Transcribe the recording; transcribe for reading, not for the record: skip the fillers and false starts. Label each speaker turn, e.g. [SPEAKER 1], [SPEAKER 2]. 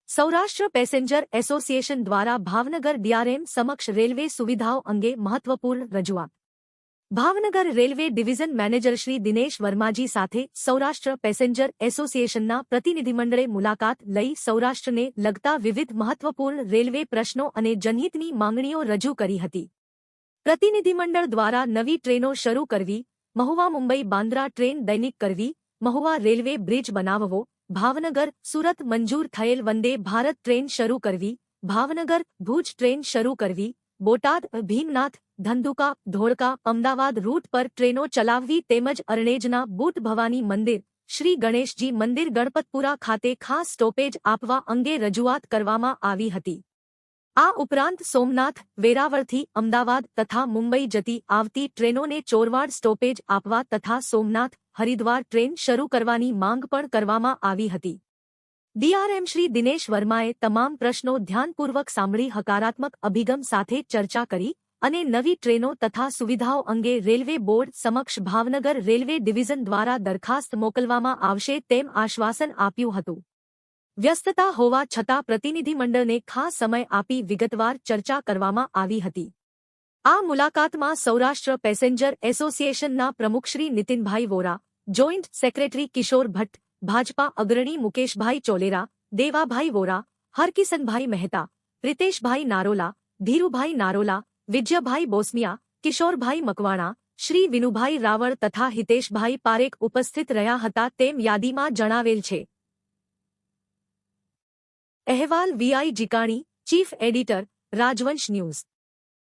[SPEAKER 1] Saurashtra passenger association દ્વારા Bhavnagar DRM સમક્ષ railway સુવિધાઓ અંગે મહત્વપૂર્ણ રજૂઆત. Bhavnagar railway division manager Shri Dinesh વર્માજી સાથે સૌરાષ્ટ્ર પેસેન્જર એસોસિએશનના પ્રતિનિધિમંડળે મુલાકાત લઈ સૌરાષ્ટ્રને લગતા વિવિધ મહત્વપૂર્ણ રેલવે પ્રશ્નો અને જનહિતની માંગણીઓ રજૂ કરી હતી. પ્રતિનિધિમંડળ દ્વારા નવી ટ્રેનો શરૂ કરવી, મહુવા મુંબઈ બાંદ્રા ટ્રેન દૈનિક કરવી, મહુવા રેલવે બ્રિજ બનાવવો, ભાવનગર સુરત મંજૂર થયેલ વંદે ભારત ટ્રેન શરૂ કરવી, ભાવનગર ભુજ ટ્રેન શરૂ કરવી, બોટાદ ભીમનાથ ધંધુકા ધોળકા અમદાવાદ રૂટ પર ટ્રેનો ચલાવવી તેમજ અરણેજના બુટ ભવાની મંદિર શ્રી ગણેશજી મંદિર ગણપતપુરા ખાતે ખાસ સ્ટોપેજ આપવા અંગે રજૂઆત કરવામાં આવી હતી. આ ઉપરાંત સોમનાથ વેરાવળથી અમદાવાદ તથા મુંબઈ જતી આવતી ટ્રેનોને ચોરવાડ સ્ટોપેજ આપવા તથા સોમનાથ હરિદ્વાર ટ્રેન શરૂ કરવાની માંગ પણ કરવામાં આવી હતી. ડીઆરએમ શ્રી દિનેશ વર્માએ તમામ પ્રશ્નો ધ્યાનપૂર્વક સાંભળી હકારાત્મક અભિગમ સાથે ચર્ચા કરી અને નવી ટ્રેનો તથા સુવિધાઓ અંગે રેલવે બોર્ડ સમક્ષ ભાવનગર રેલવે ડિવિઝન દ્વારા દરખાસ્ત મોકલવામાં આવશે તેમ આશ્વાસન આપ્યું હતું. વ્યસ્તતા હોવા છતાં પ્રતિનિધિમંડળને ખાસ સમય આપી વિગતવાર ચર્ચા કરવામાં આવી હતી. આ મુલાકાતમાં સૌરાષ્ટ્ર પેસેન્જર એસોસિએશનના પ્રમુખ શ્રી નીતિનભાઈ વોરા, જોઈન્ટ સેક્રેટરી કિશોર ભટ્ટ, ભાજપા અગ્રણી મુકેશભાઈ ચોલેરા, દેવાભાઈ વોરા, હરકિશનભાઈ મહેતા, પ્રિતેશભાઈ નારોલા, ધીરુભાઈ નારોલા, વિજયભાઈ બોસમિયા, કિશોરભાઈ મકવાણા, શ્રી વિનુભાઈ રાવળ તથા હિતેશભાઈ પારેખ ઉપસ્થિત રહ્યા હતા તેમ યાદીમાં જણાવેલ છે. અહેવાલ વીઆઈ જીકાણી, ચીફ એડિટર, રાજવંશ ન્યૂઝ.